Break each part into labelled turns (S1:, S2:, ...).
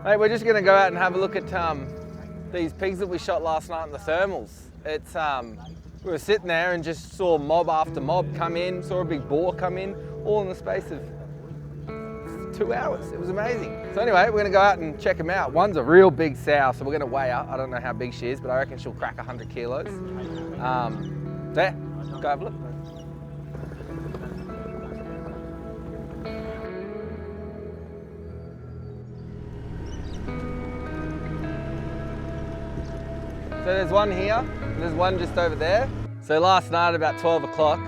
S1: Hey, we're just gonna go out and have a look at these pigs that we shot last night in the thermals. It's we were sitting there and just saw mob after mob come in, saw a big boar come in, all in the space of 2 hours. It was amazing. So anyway, we're gonna go out and check them out. One's a real big sow, so we're gonna weigh her. I don't know how big she is, but I reckon she'll crack 100 kilos. There, go have a look. So there's one here, and there's one just over there. So last night about 12 o'clock,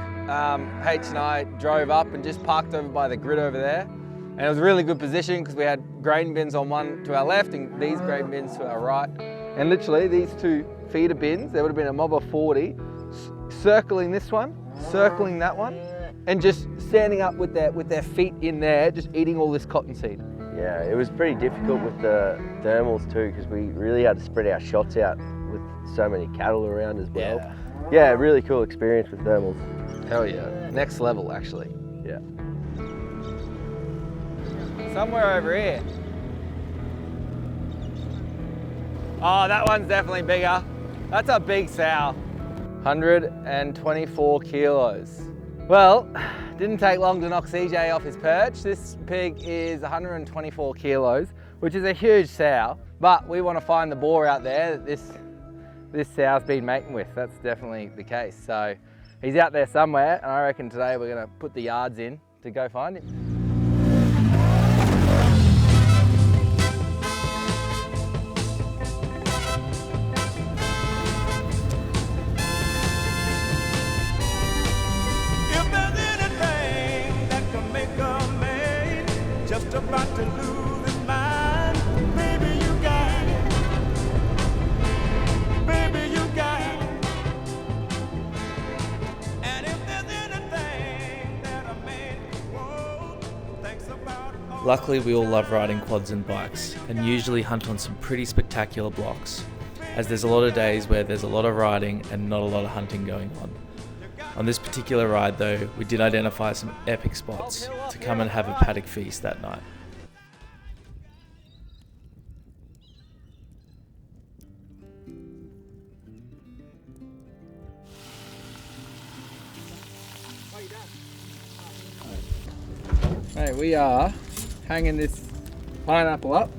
S1: H and I drove up and just parked over by the grid over there. And it was a really good position because we had grain bins on one to our left and these grain bins to our right. And literally these two feeder bins, there would have been a mob of 40, circling this one, circling that one, and just standing up with their feet in there, just eating all this cottonseed.
S2: Yeah, it was pretty difficult with the thermals too because we really had to spread our shots out with so many cattle around as well. Yeah, really cool experience with thermals.
S1: Hell yeah, next level actually.
S2: Yeah.
S1: Somewhere over here. Oh, that one's definitely bigger. That's a big sow. 124 kilos. Well, didn't take long to knock CJ off his perch. This pig is 124 kilos, which is a huge sow, but we want to find the boar out there that this sow's been mating with. That's definitely the case. So he's out there somewhere, and I reckon today we're gonna put the yards in to go find him.
S3: About to lose his mind, baby, you got it. Baby, you got it. And if there's anything that I made whoa, thanks about all.
S4: Luckily, we all love riding quads and bikes, and usually hunt on some pretty spectacular blocks, as there's a lot of days where there's a lot of riding and not a lot of hunting going on. On this particular ride though, we did identify some epic spots to come and have a paddock feast that night.
S1: Hey, we are hanging this pineapple up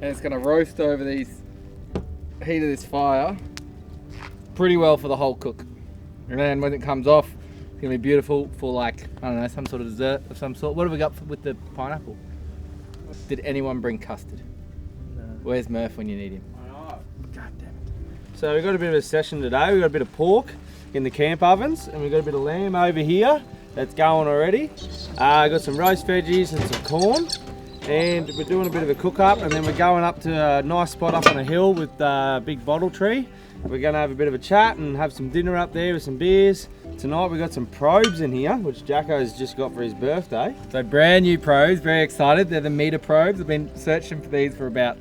S1: and it's going to roast over the heat of this fire pretty well for the whole cook. And then when it comes off, it's going to be beautiful for, like, I don't know, some sort of dessert of some sort. What have we got with the pineapple? Did anyone bring custard? No. Where's Murph when you need him?
S5: God damn it. So we've got a bit of a session today. We've got a bit of pork in the camp ovens and we've got a bit of lamb over here. That's going already. Got some roast veggies and some corn, and we're doing a bit of a cook up, and then we're going up to a nice spot up on a hill with a big bottle tree. We're going to have a bit of a chat and have some dinner up there with some beers. Tonight we've got some probes in here, which Jacko's just got for his birthday.
S1: So brand new probes, very excited. They're the meter probes. I've been searching for these for about,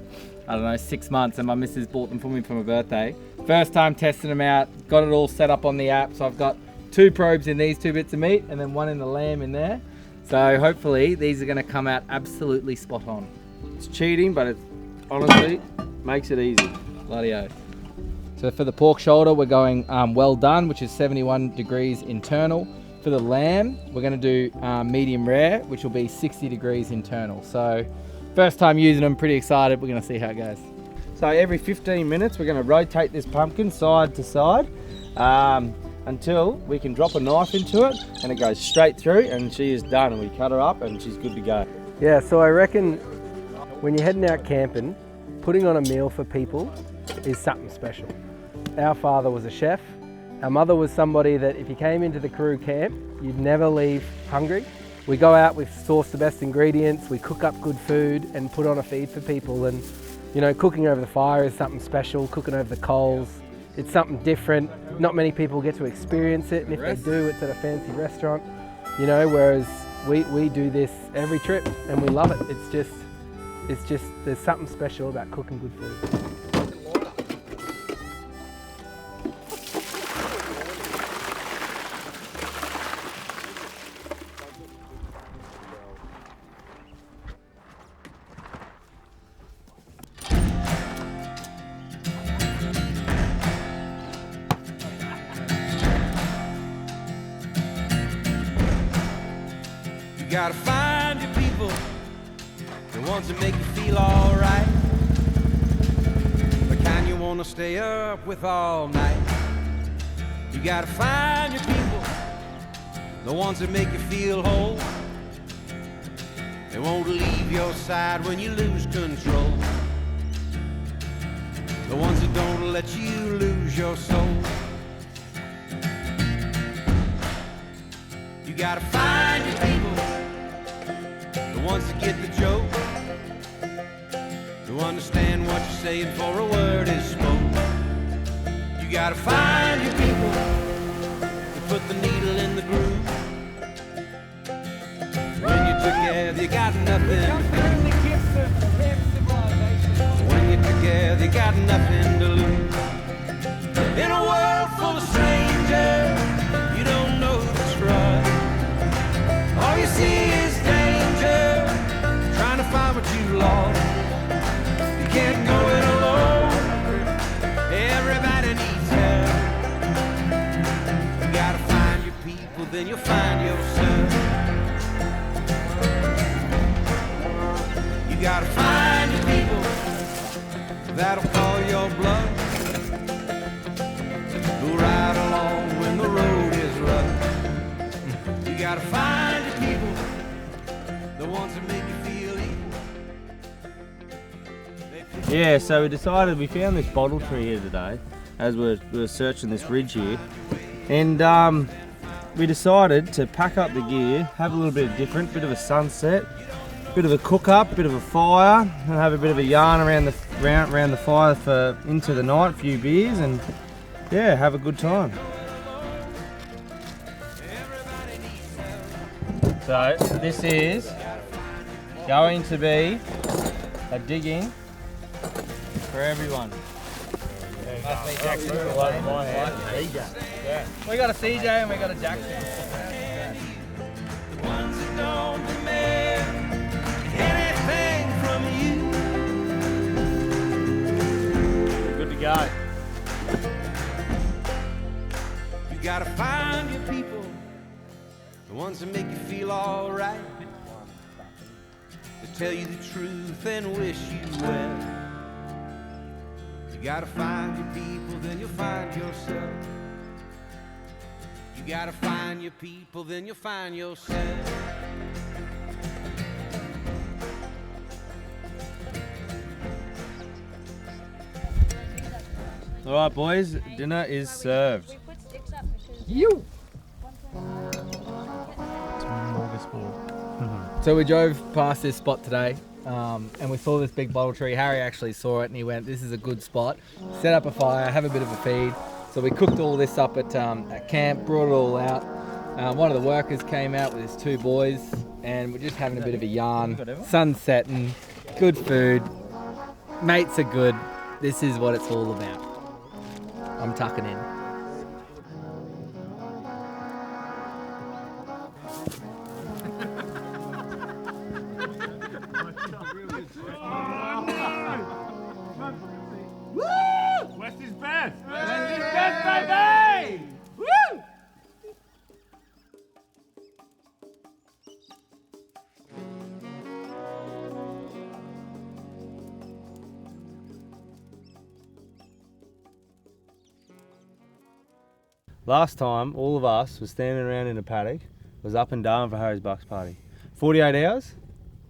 S1: I don't know, 6 months, and my missus bought them for me for my birthday. First time testing them out, got it all set up on the app, so I've got 2 probes in these 2 bits of meat and then 1 in the lamb in there. So hopefully these are going to come out absolutely spot on.
S5: It's cheating, but it honestly makes it easy.
S1: Bloody-o. So for the pork shoulder, we're going well done, which is 71 degrees internal. For the lamb, we're going to do medium rare, which will be 60 degrees internal. So first time using them, pretty excited. We're going to see how it goes.
S5: So every 15 minutes, we're going to rotate this pumpkin side to side. Until we can drop a knife into it and it goes straight through and she is done, and we cut her up and she's good to go.
S6: Yeah, so I reckon when you're heading out camping, putting on a meal for people is something special. Our father was a chef. Our mother was somebody that if you came into the crew camp, you'd never leave hungry. We go out, we source the best ingredients, we cook up good food and put on a feed for people. And you know, cooking over the fire is something special, cooking over the coals. It's something different. Not many people get to experience it, and if they do, it's at a fancy restaurant, you know, whereas we do this every trip and we love it. It's just, there's something special about cooking good food.
S3: gotta find your people, the ones that make you feel alright. The kind you wanna stay up with all night. You gotta find your people, the ones that make you feel whole. They won't leave your side when you lose control. The ones that don't let you lose your soul. You gotta find your people, the ones that get the joke, who understand what you're saying before a word is spoken. You gotta find your people, to put the needle in the groove. When you're together, you got nothing to do. When you're together, you got nothing to lose. In a world full of strangers, you don't know who's right. All you see is danger, trying to find what you lost. You can't go it alone, everybody needs help. You gotta find your people, then you'll find yourself. You gotta find your people, that'll call your bluff, who'll ride along when the road is rough. You gotta find your people, the ones that make you feel equal.
S5: Yeah, so we found this bottle tree here today as we were searching this ridge here, and we decided to pack up the gear, have a little bit of different, bit of a sunset, bit of a cook up, bit of a fire, and have a bit of a yarn around the fire for into the night, a few beers, and yeah, have a good time. So this is going to be a digging for everyone.
S6: We got a CJ and we got a Jackson.
S3: The ones that don't demand anything from you.
S5: Good to go.
S3: You gotta find your people, the ones that make you feel alright, that tell you the truth and wish you well. You gotta find your people, then you'll find yourself. You gotta find your people, then you'll find yourself.
S5: All right, boys, dinner is served.
S6: You. So we drove past this spot today, and we saw this big bottle tree. Harry actually saw it and he went, "This is a good spot." Set up a fire, have a bit of a feed. So we cooked all this up at camp, brought it all out. One of the workers came out with his two boys, and we're just having a bit of a yarn. Sun setting, good food, mates are good. This is what it's all about. I'm tucking in.
S7: West is best! West is best, baby! Woo!
S5: Last time, all of us was standing around in a paddock, was up and down for Harry's Bucks party. 48 hours,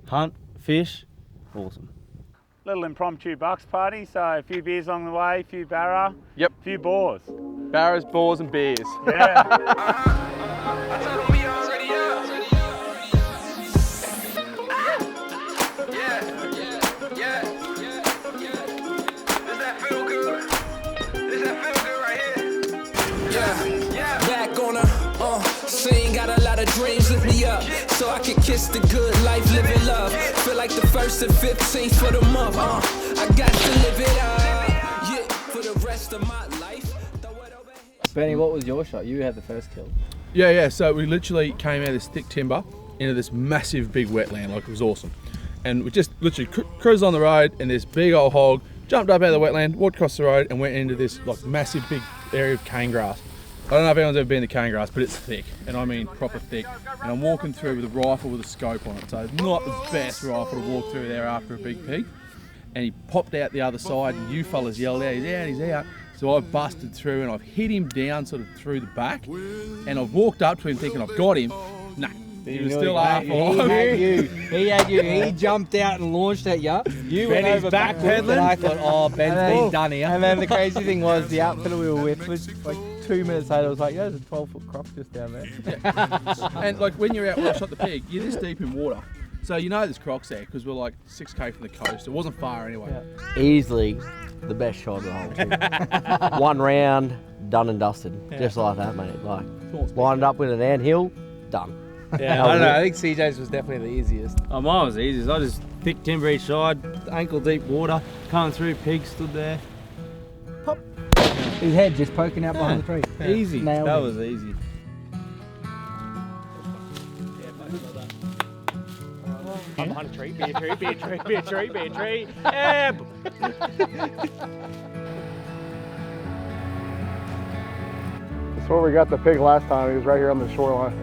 S5: hunt, fish, awesome.
S7: Little impromptu bucks party, so a few beers along the way, a few barra,
S8: Yep.
S7: a few boars.
S8: Barras, boars and beers.
S7: Yeah.
S9: Back on a scene, got a lot of dreams, lift me up so I can kiss the good life, live in love. Feel like the 1st and 15th for the month. I got to live it up, yeah, for the rest of my life. Throw it over here.
S6: Benny, what was your shot? You had the first kill.
S10: Yeah. So we literally came out of this thick timber into this massive big wetland, like it was awesome. And we just literally cruised on the road, and this big old hog jumped up out of the wetland, walked across the road, and went into this like massive big area of cane grass. I don't know if anyone's ever been to cane grass, but it's thick, and I mean proper thick. And I'm walking through with a rifle with a scope on it, so it's not the best rifle to walk through there after a big pig. And he popped out the other side, and you fellas yelled out, he's out. So I busted through, and I've hit him down sort of through the back, and I've walked up to him thinking I've got him. Nah, he was still half alive.
S6: He had you. He jumped out and launched at you. You went over backwards, and I thought, oh, Ben's been done here. And then the crazy thing was, the outfitter we were with was like 2 minutes later, was like, there's a 12-foot croc just down there.
S10: Yeah. And like when you're out where I shot the pig, you're this deep in water. So you know there's crocs there because we're like 6k from the coast. It wasn't far anyway.
S2: Yeah. Easily the best shot of the whole trip. One round, done and dusted. Just like that, mate. Like, lined up with an anthill, done.
S6: Yeah, I don't know. I think CJ's was definitely the easiest.
S5: Oh, mine was the easiest. I just thick timber each side, ankle deep water, coming through, pig stood there. Pop.
S6: His head just poking out behind the tree.
S5: Easy.
S6: Nailed
S5: that
S6: it.
S5: was easy.
S7: I'm behind a tree, be a tree, be a tree, be a tree, be a tree. Yeah.
S11: That's where we got the pig last time. He was right here on the shoreline.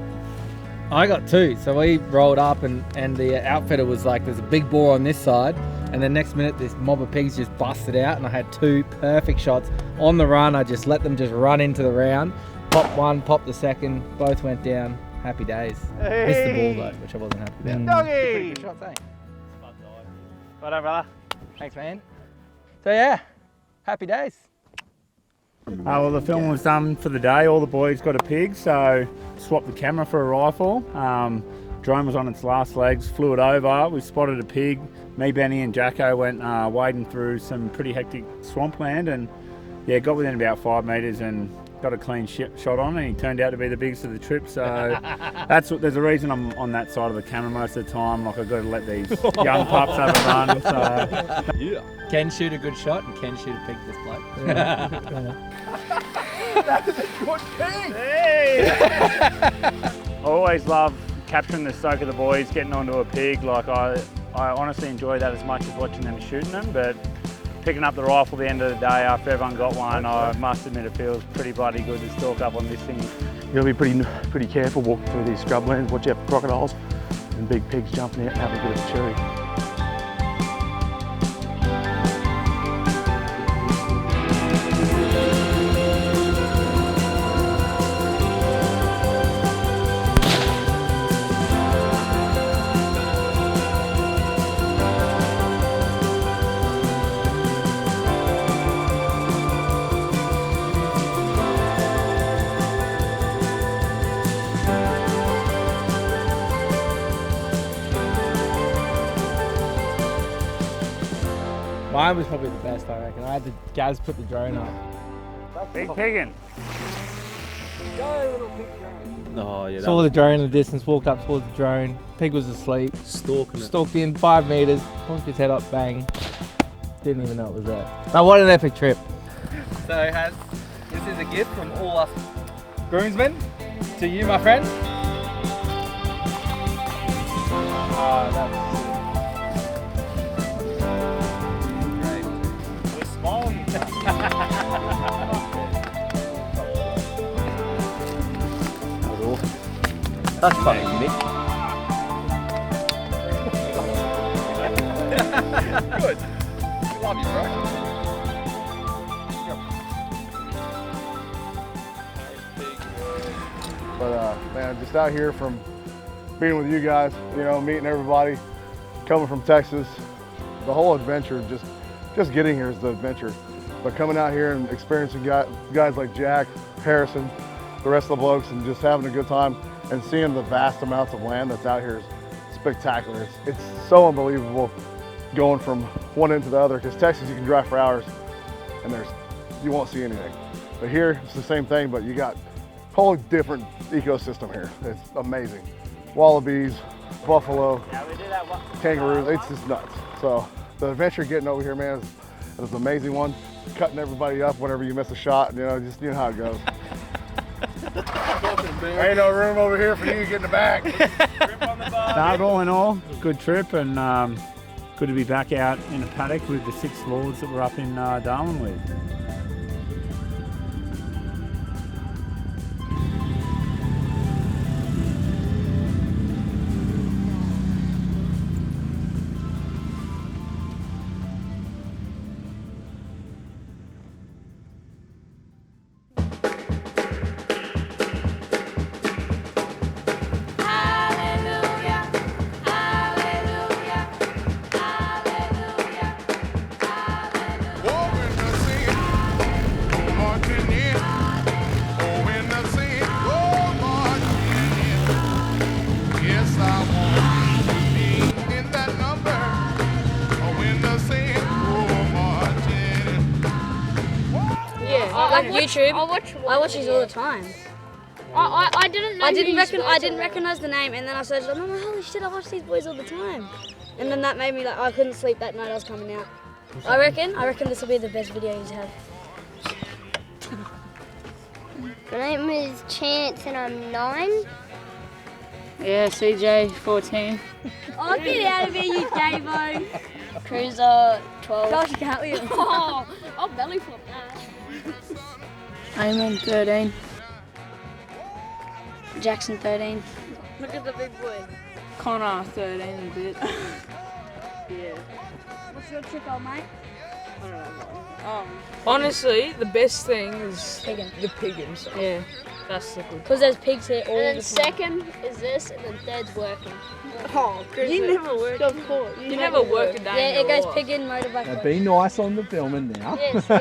S6: I got 2, so we rolled up and the outfitter was like, there's a big boar on this side, and then next minute this mob of pigs just busted out and I had 2 perfect shots. On the run, I just let them just run into the round, pop one, pop the second, both went down. Happy days.
S7: Hey.
S6: Missed the ball though, which I wasn't happy about.
S7: Doggy!
S6: Good shot, thanks.
S7: Well done, brother.
S6: Thanks, man. So yeah, happy days.
S12: Well, the film was done for the day. All the boys got a pig, so swapped the camera for a rifle. Drone was on its last legs, flew it over. We spotted a pig. Me, Benny and Jacko went wading through some pretty hectic swampland and yeah, got within about 5 metres and got a clean shot on, and he turned out to be the biggest of the trip. So there's a reason I'm on that side of the camera most of the time. Like, I've got to let these young pups have a run. So
S10: yeah,
S6: Ken shoot a good shot and Ken shoot a pig this bloke.
S7: That is a good pig! Hey!
S12: I always love capturing the soak of the boys, getting onto a pig. Like, I honestly enjoy that as much as watching them shooting them, but picking up the rifle at the end of the day after everyone got one, I must admit it feels pretty bloody good to stalk up on this thing.
S13: You've got to be pretty careful walking through these scrublands, watch out for crocodiles and big pigs jumping out and having a bit of a cherry.
S6: Mine was probably the best, I reckon. I had the Gaz put the drone up.
S12: Big piggin'.
S5: Oh, yeah.
S6: Saw the drone in the distance, walked up towards the drone. Pig was asleep. Stalked in 5 metres, honked his head up, bang. Didn't even know it was there. But what an epic trip. So this is a gift from all us groomsmen to you, my friend. Oh, that's
S2: That's funny, Nick.
S10: Good. We love you, bro.
S11: But man, just out here from being with you guys, you know, meeting everybody, coming from Texas, the whole adventure, just getting here is the adventure. But coming out here and experiencing guys like Jack, Harrison, the rest of the blokes, and just having a good time and seeing the vast amounts of land that's out here is spectacular. It's so unbelievable going from one end to the other, because Texas you can drive for hours and you won't see anything. But here it's the same thing, but you got a whole different ecosystem here. It's amazing. Wallabies, buffalo, kangaroos, it's just nuts. So the adventure getting over here, man, is an amazing one. Cutting everybody up whenever you miss a shot, you know how it goes. Ain't no room over here for you to get in the back.
S12: All in all, good trip, and good to be back out in a paddock with the 6 lords that we're up in Darwin with.
S14: like YouTube. I watch these all the time.
S15: I didn't know.
S14: I didn't recognize the name, and then I searched. I'm like, holy shit! I watch these boys all the time. And then that made me like I couldn't sleep that night. I was coming out. I reckon this will be the best video he's had.
S15: My name is Chance and I'm 9.
S16: Yeah, CJ, 14.
S14: Oh, get out of here, you Davo.
S16: Cruiser, 12.
S14: Gosh, you can't leave.
S15: Oh, I'll belly flop that.
S16: Eamon, 13. Jackson, 13.
S14: Look at the big boy.
S16: Connor, 13 a bit.
S14: Yeah. What's your trick, old mate?
S16: I don't know.
S17: Honestly, the best thing is
S14: Piggin.
S17: the piggins.
S16: Yeah.
S17: That's the good.
S14: Because there's pigs here all
S15: And then
S14: the time.
S15: second is this, and then third's working.
S17: Oh,
S14: You never work.
S15: Of course.
S17: You never work a day.
S14: Yeah,
S17: in
S14: it
S17: your
S14: goes
S17: life.
S14: pig in, motorbike.
S18: Now
S14: work.
S18: be nice on the filming now.
S15: Yeah, see?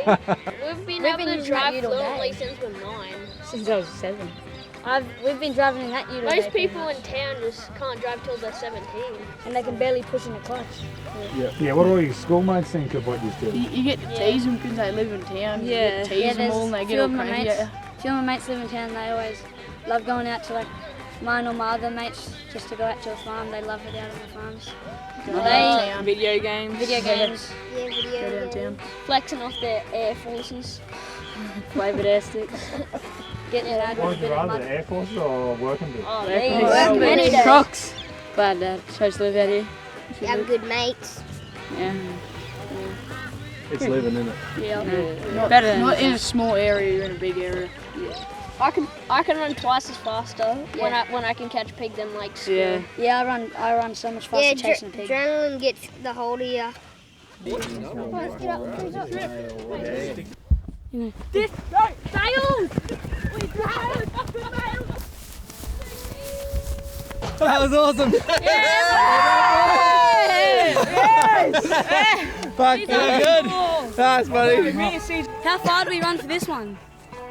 S15: We've been able to
S14: using that
S15: drive
S14: ute all day.
S15: fluently since we're 9.
S14: Since I was 7. We've been driving in that ute all day
S15: Most
S14: pretty
S15: people
S14: much.
S15: in town just can't drive till they're 17.
S14: And they can barely push in a clutch.
S12: Yeah, what do all your schoolmates think of what you do?
S16: You get to tease them because they live in town. You get to tease them all and they get all crazy at you.
S14: A few of my mates live in town. They always love going out to like mine or my other mates just to go out to a farm. They love it out on the farms.
S17: Video games.
S14: Video games.
S15: Yeah, video
S16: Go downtown.
S15: flexing off their Air Forces.
S16: Play with air sticks.
S14: Getting it out
S12: What
S14: with
S12: would
S14: a
S12: you
S14: bit of
S12: rather,
S14: mud.
S12: Air Force or working bit?
S14: Oh,
S16: Air
S14: there you
S16: Force.
S14: go. Many days.
S16: Crocs. Glad Dad chose to live out here.
S15: You have good mates.
S16: Yeah.
S18: It's living in it.
S16: Yeah. Better not in a small area, you're in a big area.
S15: Yeah. I can run twice as faster when I can catch pigs in like school.
S16: Yeah.
S14: Yeah, I run so much faster chasing a pig.
S15: Adrenaline gets the hold of you.
S14: This fails!
S1: That was awesome. Fuck, good. Nice, buddy.
S14: How far do we run for this one?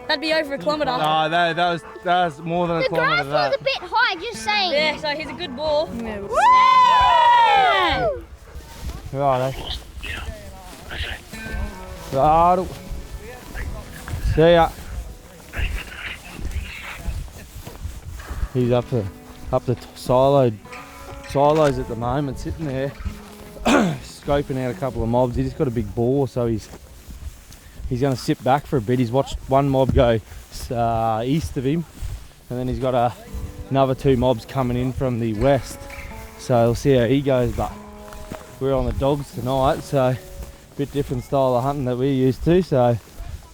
S14: That'd be over a kilometre.
S1: Oh, that was more than a
S15: The
S1: kilometre
S15: grass
S1: of that.
S15: was a bit high, just saying.
S14: Yeah, so he's a good ball.
S5: Right, Right. See ya. He's up the silos at the moment, sitting there, scoping out a couple of mobs. He's just got a big boar, so he's going to sit back for a bit. He's watched one mob go east of him, and then he's got another 2 mobs coming in from the west. So we'll see how he goes. But we're on the dogs tonight, so a bit different style of hunting that we're used to. So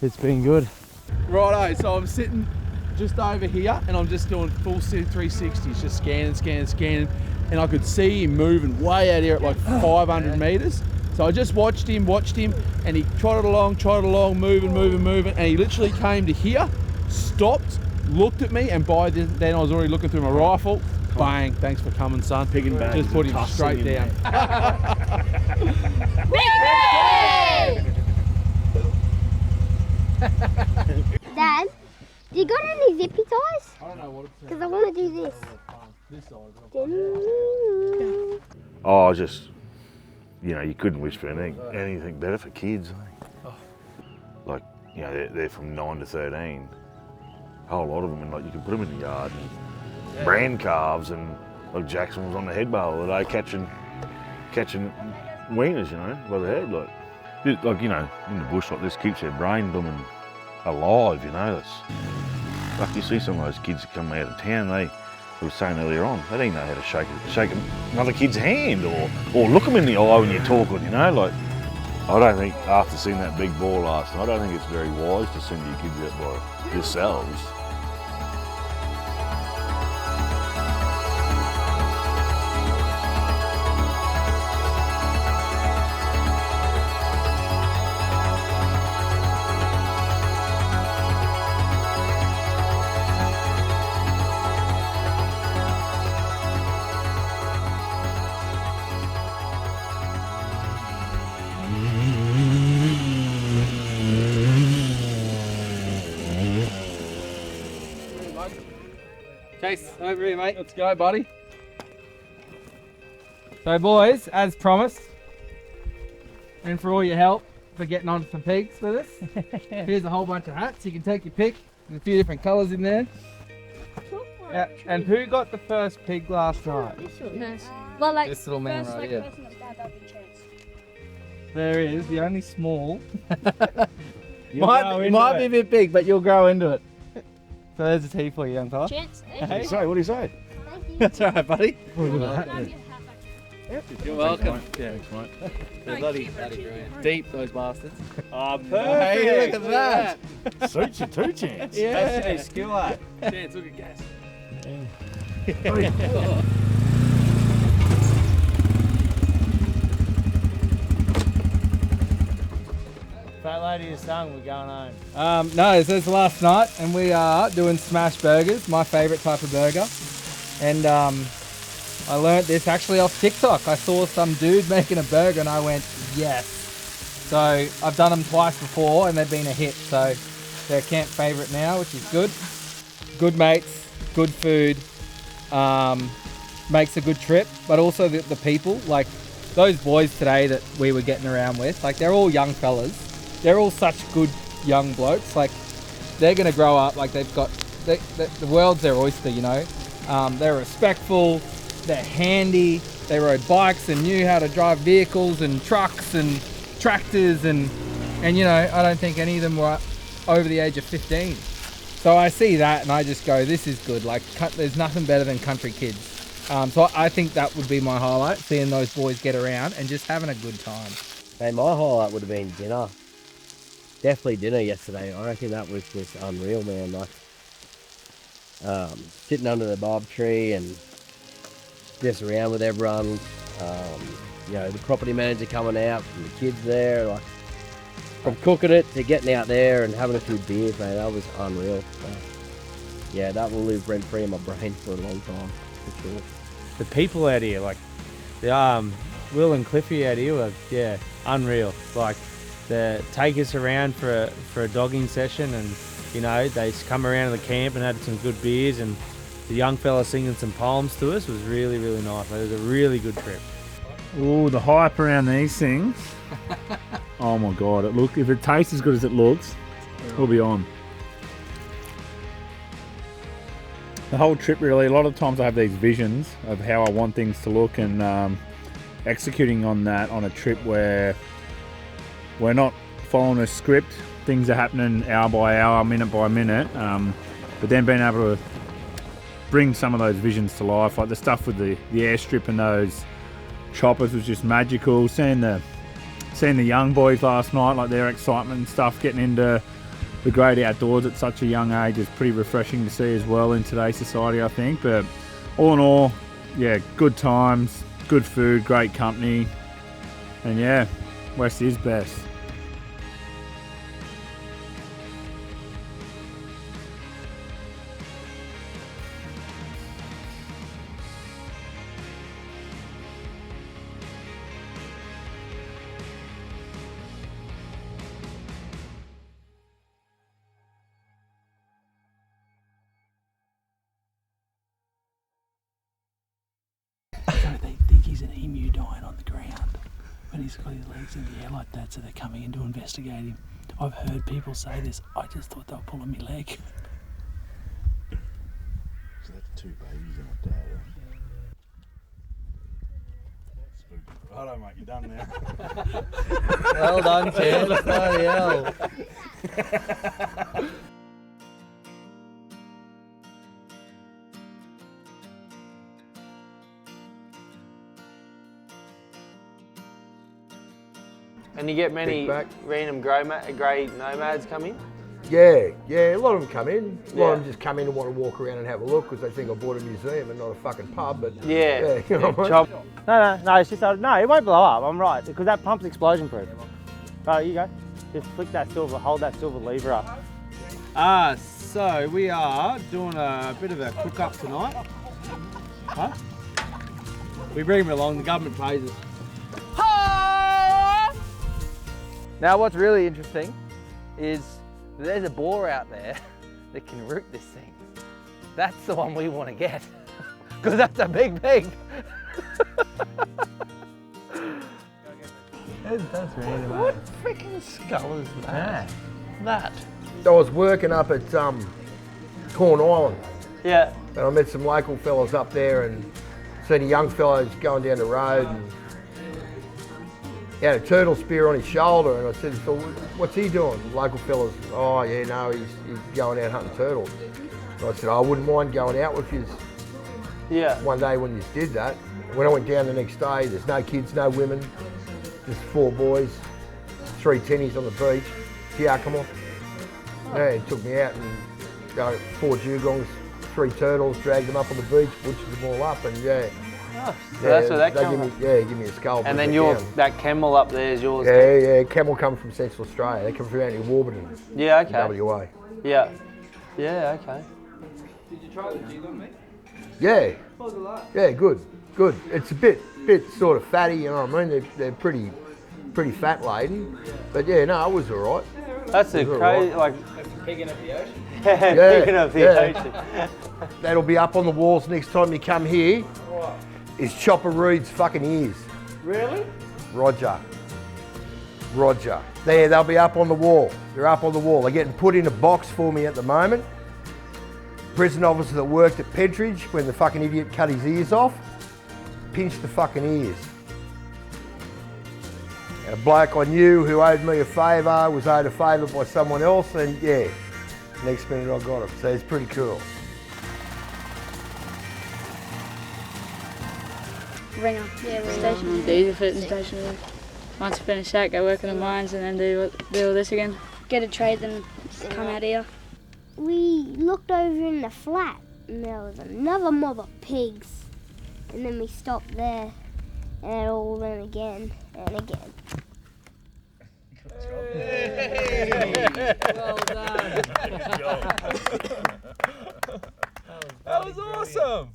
S5: it's been good.
S10: Righto, so I'm sitting just over here and I'm just doing full 360s, just scanning, and I could see him moving way out here at like 500 metres. So I just watched him, and he trotted along, moving, and he literally came to here, stopped, looked at me, and by then I was already looking through my rifle. Bang, thanks for coming, son.
S18: Pig and bag.
S10: Just put him straight down.
S15: Dad, do you got any zippy ties?
S10: I don't know what it's
S15: Because I want to do this.
S10: This side.
S19: Oh, just, you know, you couldn't wish for anything better for kids. Like, you know, they're from 9 to 13. A whole lot of them, and like you can put them in the yard and brand calves, and like Jackson was on the head bowl the other day catching wieners, you know, by the head. Like, you know, in the bush like this keeps their brain blooming alive, you know. That's like you see some of those kids that come out of town, they were saying earlier on, they don't know how to shake another kid's hand or look them in the eye when you're talking, you know. Like, I don't think after seeing that big ball last night, I don't think it's very wise to send your kids out by yourselves.
S1: Chase, over here, mate.
S5: Let's go, buddy.
S1: So, boys, as promised, and for all your help, for getting on some pigs with us. Here's a whole bunch of hats. You can take your pick. There's a few different colours in there.
S5: Yeah, and who got the first pig last night?
S14: Well, like,
S1: This little man
S14: first,
S1: right
S14: like,
S1: here.
S14: person that started, that'd be Chance.
S5: There he is, the only small.
S6: Might be a bit big, but you'll grow into it.
S5: So there's a tea for you, young fella.
S14: Chance,
S19: What do you say? What do you say?
S5: That's all right, buddy.
S4: You're welcome.
S5: Yeah.
S4: They're bloody deep, those bastards.
S5: Oh, perfect.
S1: Hey, look at that.
S19: Suits you too, Chance.
S5: That's a skill art.
S4: Chance, look at gas.
S5: Fat lady is sung, we're going home.
S1: No, so it's last night and we are doing smash burgers, my favourite type of burger. And I learnt this actually off TikTok. I saw some dude making a burger and I went, yes. So I've done them twice before and they've been a hit. So they're a camp favourite now, which is good. Good mates, good food, makes a good trip, but also the people, like those boys today that we were getting around with, like they're all young fellas. They're all such good young blokes. Like they're gonna grow up like they've got the world's their oyster, you know. They're respectful, they're handy, they rode bikes and knew how to drive vehicles and trucks and tractors and you know, I don't think any of them were over the age of 15. So I see that and I just go, this is good. Like there's nothing better than country kids. So I think that would be my highlight, seeing those boys get around and just having a good time.
S2: Hey, my highlight would have been dinner. Definitely dinner yesterday. I reckon that was just unreal, man. Like, sitting under the barb tree and just around with everyone. You know, the property manager coming out and the kids there. Like, from cooking it to getting out there and having a few beers, man, that was unreal. So, yeah, that will live rent free in my brain for a long time, for sure.
S5: The people out here, like, the Will and Cliffy out here were, yeah, unreal. Like, they take us around for a dogging session, and you know, they come around to the camp and had some good beers, and the young fella singing some poems to us was really, really nice. It was a really good trip.
S12: Ooh, the hype around these things. Oh my god, if it tastes as good as it looks, we'll be on. The whole trip really, a lot of times I have these visions of how I want things to look, and executing on that on a trip where we're not following a script. Things are happening hour by hour, minute by minute, but then being able to bring some of those visions to life, like the stuff with the airstrip and those choppers was just magical. Seeing the young boys last night, like their excitement and stuff, getting into the great outdoors at such a young age is pretty refreshing to see as well in today's society, I think. But all in all, yeah, good times, good food, great company, and yeah, West is best.
S20: They think he's an emu dying on the ground, but he's got his legs in the air like that, so they're coming in to investigate him. I've heard people say this. I just thought they were pulling me leg.
S19: So that's two babies and a dad. Righto, mate, you're done now.
S1: Well done, Chance. Bloody hell.
S5: And you get many random grey nomads come in?
S21: Yeah, a lot of them come in. A lot of them
S5: Yeah.
S21: just come in and want to walk around and have a look because they think I bought a museum and not a fucking pub. But
S5: Yeah.
S21: you know what I mean?
S5: No, it's just, no, it won't blow up, I'm right, because that pump's explosion proof. Right, you go. Just flick that silver, hold that silver lever up. So we are doing a bit of a cook up tonight. Huh? We bring them along, the government pays us.
S1: Now what's really interesting is there's a boar out there that can root this thing. That's the one we want to get, because that's a big pig.
S5: That's really
S3: What freaking skull is that? That.
S21: I was working up at Corn Island.
S5: Yeah.
S21: And I met some local fellas up there and seen a young fellow going down the road and he had a turtle spear on his shoulder, and I said, so what's he doing? The local fellas, oh yeah, no, he's going out hunting turtles. And I said, I wouldn't mind going out with you one day when you did that. When I went down the next day, there's no kids, no women, just 4 boys, 3 tennies on the beach. Yeah, come on. Yeah, he took me out and 4 dugongs, 3 turtles, dragged them up on the beach, butchered them all up, and yeah.
S5: Oh, so that's where that came from?
S21: Yeah, give me a skull.
S5: And then that camel up there is yours?
S21: Yeah, camel come from Central Australia. They come from out in Warburton.
S5: Yeah, okay.
S21: WA.
S5: Yeah. Yeah, okay.
S22: Did you try the dugong meat?
S21: Yeah.
S22: What was it like?
S21: Yeah, good. It's a bit sort of fatty, you know what I mean? They're pretty fat laden. But yeah, no, it was all right.
S5: That's a crazy, like...
S22: That's a pig of the ocean.
S5: Yeah, picking up the ocean.
S21: That'll be up on the walls next time you come here.
S22: What?
S21: Is Chopper Reed's fucking ears.
S22: Really?
S21: Roger. There, they'll be up on the wall. They're up on the wall. They're getting put in a box for me at the moment. Prison officer that worked at Pentridge when the fucking idiot cut his ears off, pinched the fucking ears. And a bloke I knew who owed me a favour was owed a favour by someone else, and yeah, next minute I got him. So it's pretty cool.
S15: Ringer. Yeah,
S16: Station. The easy fit and stationary. Once you finish that, go work in the mines and then do all this again.
S14: Get a trade, then come out here.
S23: We looked over in the flat and there was another mob of pigs. And then we stopped there and it all went again and again.
S22: Hey. Well done.
S5: That was awesome.